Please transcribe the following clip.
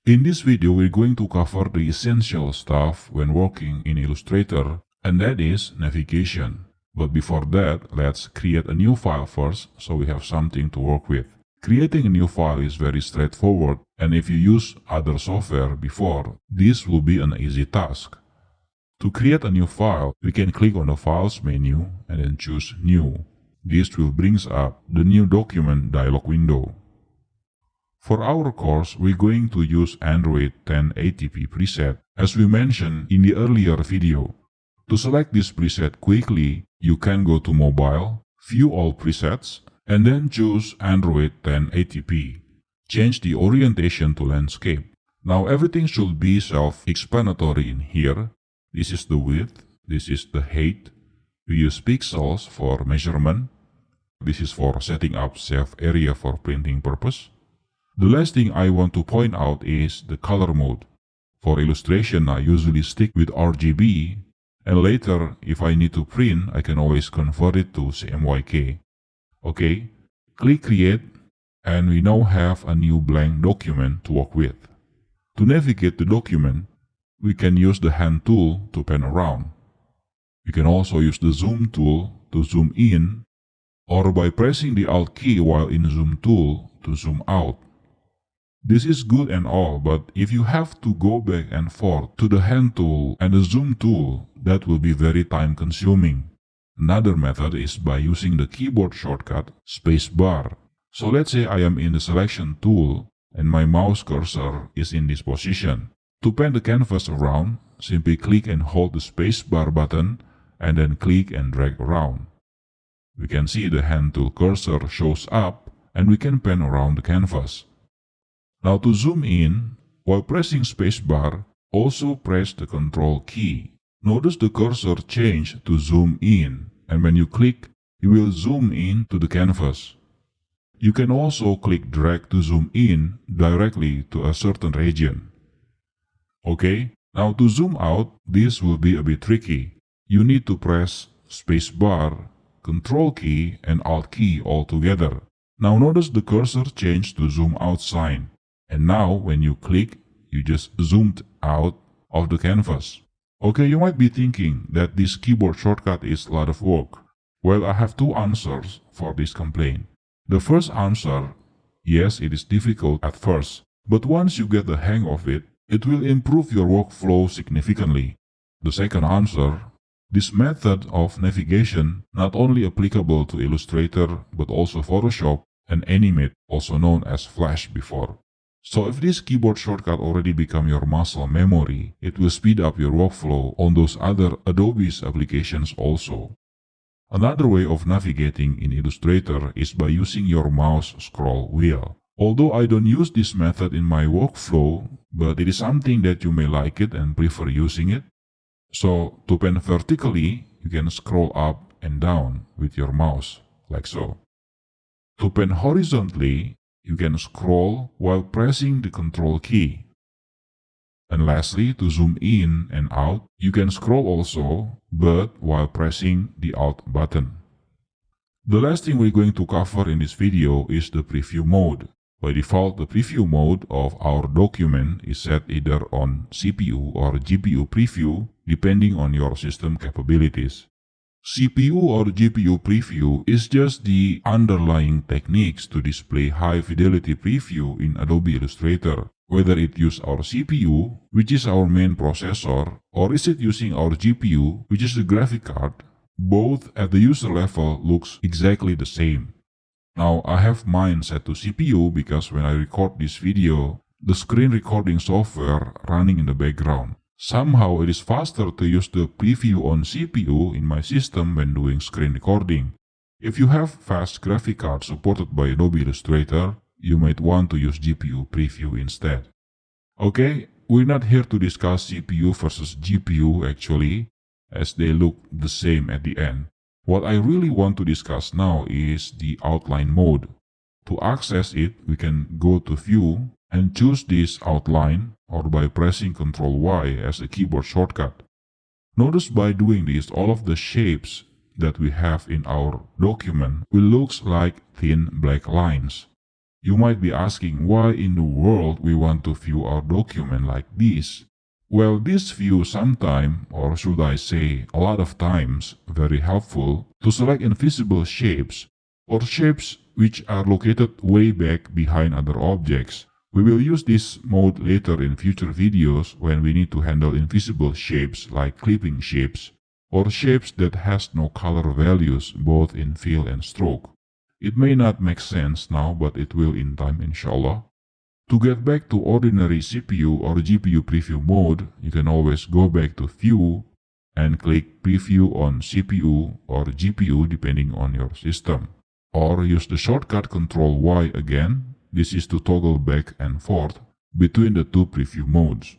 In this video, we're going to cover the essential stuff when working in Illustrator, and that is navigation. But before that, let's create a new file first so we have something to work with. Creating a new file is very straightforward, and if you use other software before, this will be an easy task. To create a new file, we can click on the Files menu and then choose New. This will bring up the New Document dialog window. For our course, we're going to use Android 1080p preset, as we mentioned in the earlier video. To select this preset quickly, you can go to Mobile, View All Presets, and then choose Android 1080p. Change the orientation to Landscape. Now everything should be self-explanatory in here. This is the width, this is the height. We use pixels for measurement. This is for setting up safe area for printing purpose. The last thing I want to point out is the color mode. For illustration, I usually stick with RGB, and later, if I need to print, I can always convert it to CMYK. Okay, click Create, and we now have a new blank document to work with. To navigate the document, we can use the hand tool to pan around. We can also use the zoom tool to zoom in, or by pressing the Alt key while in zoom tool to zoom out. This is good and all, but if you have to go back and forth to the hand tool and the zoom tool, that will be very time consuming. Another method is by using the keyboard shortcut spacebar. So let's say I am in the selection tool and my mouse cursor is in this position. To pan the canvas around, simply click and hold the spacebar button and then click and drag around. We can see the hand tool cursor shows up and we can pan around the canvas. Now to zoom in, while pressing spacebar, also press the Control key. Notice the cursor change to zoom in, and when you click, you will zoom in to the canvas. You can also click drag to zoom in directly to a certain region. Okay, now to zoom out, this will be a bit tricky. You need to press spacebar, Control key, and Alt key all together. Now notice the cursor change to zoom out sign. And now, when you click, you just zoomed out of the canvas. Okay, you might be thinking that this keyboard shortcut is a lot of work. Well, I have two answers for this complaint. The first answer, yes, it is difficult at first, but once you get the hang of it, it will improve your workflow significantly. The second answer, this method of navigation not only applicable to Illustrator, but also Photoshop and Animate, also known as Flash before. So if this keyboard shortcut already become your muscle memory, it will speed up your workflow on those other Adobe's applications also. Another way of navigating in Illustrator is by using your mouse scroll wheel. Although I don't use this method in my workflow, but it is something that you may like it and prefer using it. So to pan vertically, you can scroll up and down with your mouse, like so. To pan horizontally, you can scroll while pressing the Control key. And lastly, to zoom in and out, you can scroll also, but while pressing the Alt button. The last thing we're going to cover in this video is the preview mode. By default, the preview mode of our document is set either on CPU or GPU preview, depending on your system capabilities. CPU or GPU preview is just the underlying techniques to display high-fidelity preview in Adobe Illustrator, whether it uses our CPU, which is our main processor, or is it using our GPU, which is the graphic card. Both at the user level looks exactly the same. Now I have mine set to CPU because when I record this video, the screen recording software running in the background. Somehow it is faster to use the preview on CPU in my system when doing screen recording. If you have fast graphic card supported by Adobe Illustrator, you might want to use GPU preview instead. Okay, we're not here to discuss CPU versus GPU actually, as they look the same at the end. What I really want to discuss now is the outline mode. To access it, we can go to View and choose this outline, or by pressing Ctrl Y as a keyboard shortcut. Notice by doing this, all of the shapes that we have in our document will look like thin black lines. You might be asking why in the world we want to view our document like this. Well, this view sometime, or should I say a lot of times, very helpful to select invisible shapes or shapes which are located way back behind other objects. We will use this mode later in future videos when we need to handle invisible shapes like clipping shapes or shapes that has no color values both in fill and stroke. It may not make sense now, but it will in time, inshallah. To get back to ordinary CPU or GPU preview mode, you can always go back to View and click Preview on CPU or GPU depending on your system. Or use the shortcut Ctrl Y again. This is to toggle back and forth between the two preview modes.